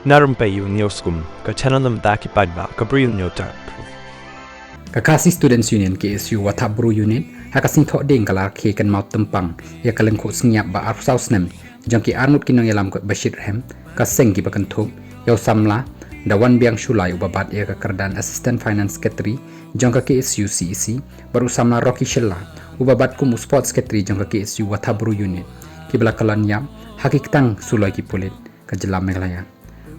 narum payu nioskum ka chananam daki padba ka briu nyotar Kakasi Students Union KSU Watabru Unit hakasing thok ding kalar ke kan maut tempang ya kaleng ko sniap ba arsau snem jangki arnut kinang yalam ko Bashir Hem ka seng ki bakan thuk yaw samla dawan biang shulai ubabat ya ka kerdan Assistant Finance Secretary jangka KSU CEC baru samla Rocky Shella ubabat kum Sports Secretary jangka KSU Watabru Unit ki bala kalan yam hakik tang sulai ki pulit ka jelam Meghalaya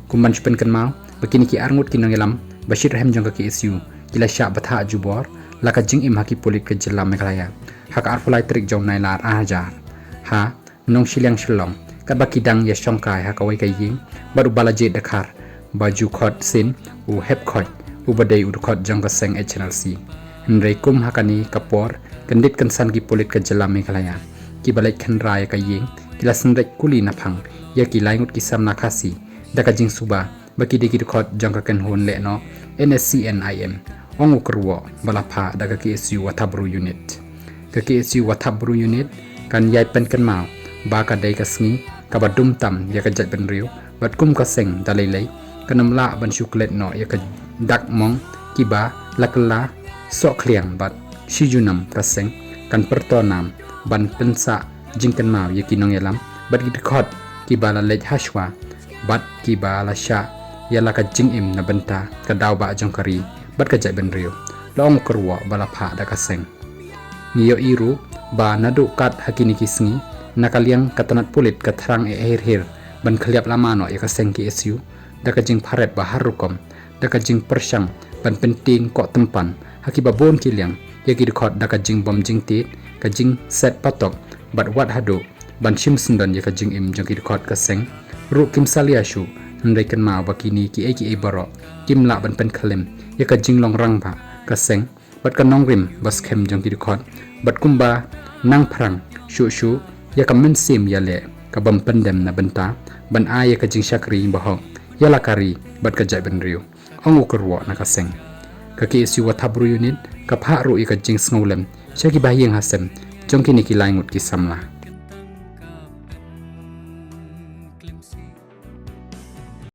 kumban chupen kan mau begini ki arnut kinang yalam Bashir Hem jangka KSU kila syak batha jubor laka jing im haki polit ke jelam Meghalaya hak arfulai trik jong nai lar ajar ha nong shiliang shilong kat bakidang ya shongkai hak awai kai ying baru balaje dakar baju khot sin u hep khot u badai u khot jong ka seng HNLC nrei kum hakani kapor kendit kansan ki polit ke jelam Meghalaya ki balai khan rai kai ying kila sendrek kuli naphang ya ki laingut ki samna khasi daka jing suba baki deki khot jong ka kan hon le no NSCNIM ongu kerwo balapha daga KSU Watabru Unit ke KSU Watabru Unit kan yai pen kan mau ba ka dai ka sngi ka badum tam ya ka jat ben riu bat kum ka seng dalai kanam la ban shuklet no ya ka dak mong kiba lakla so khliang bat shijunam ka seng kan pertonam ban pensa jingkan mau ya kinong yalam bat git khot kiba la lej hashwa bat kiba la sha ya la ka jing im na benta ka daw ba jong kari bat ka jai ben riu long kerwa balapha da ka seng niyo iru ba nadu kat hakini kisngi nakaliang katanat pulit ka thrang e her ban khliap lama no ya ka seng KSU da ka jing pharet ba harukom da ka jing persang ban penting ko tempan hakiba bon kiliang ya ki khot da ka jing bom jing tit ka jing set patok bat wat hadu ban shim sundan ya ka jing im jong ki khot ka seng ru kim saliashu ndai kan ma bakini ki e baro kim la ban pen khalem ya ka jinglong rang ba ka seng bat ka nong rim bas khem jong ki khot bat kumba nang phrang shu ya ka men sim ya le ka bam pendem na benta ban a ya ka jing shakri ba hong ya la kari bat ka jai ben riu ongu kerwo na ka seng ka KSU Watabru Unit ka pha ru i ka jing snolem shaki ba yeng hasem jong ki ni ki laingut ki samla